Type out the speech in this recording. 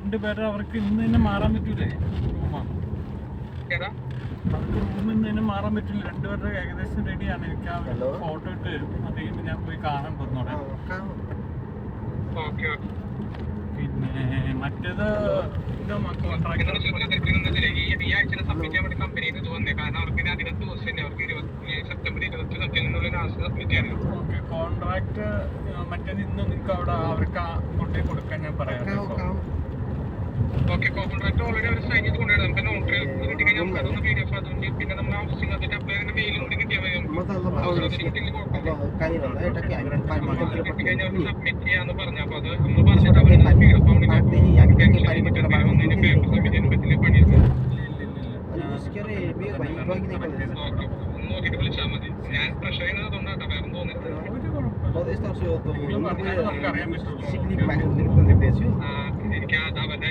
രണ്ടുപേരെ അവർക്ക് ഇന്ന് തന്നെ മാറാൻ പറ്റൂലേ? അവർക്ക് റൂമിൽ നിന്ന് തന്നെ മാറാൻ പറ്റില്ല. രണ്ടുപേരുടെ ഏകദേശം റെഡിയാണ്. എനിക്ക് ആ ഫോട്ടോ ഇട്ട് തരും. അത് കഴിയുമ്പോൾ ഞാൻ പോയി കാണാൻ പോകുന്നോടെ. പിന്നെ മറ്റേത് കോൺട്രാക്ട് മറ്റേത് ഇന്ന് നിങ്ങൾക്ക് അവിടെ അവർക്ക് കൊണ്ടേ കൊടുക്കാൻ ഞാൻ പറയാം. കോൺട്രാക്ട് ഓൾറെഡി അവർ സൈൻ ചെയ്ത് കൊണ്ടുവരാം. നമുക്ക് നോട്ടറി കിട്ടി കഴിഞ്ഞാൽ അതൊന്ന് PDF അതുകൊണ്ട് പിന്നെ നമ്മൾ ആവശ്യം അതിന്റെ അപ്ലൈ ചെയ്യുന്ന മെയിലുകൊണ്ട് കിട്ടിയാൽ മതി. സബ്മിറ്റ് ചെയ്യാന്ന് പറഞ്ഞു. അപ്പൊ അത് നമ്മൾ പറഞ്ഞിട്ട് നോക്കിട്ട് വിളിച്ചാൽ മതി. ഞാൻ പ്രഷർ ചെയ്യുന്നതുകൊണ്ടാട്ടോ, വേറെ തോന്നില്ല. എനിക്ക് അതവരുടെ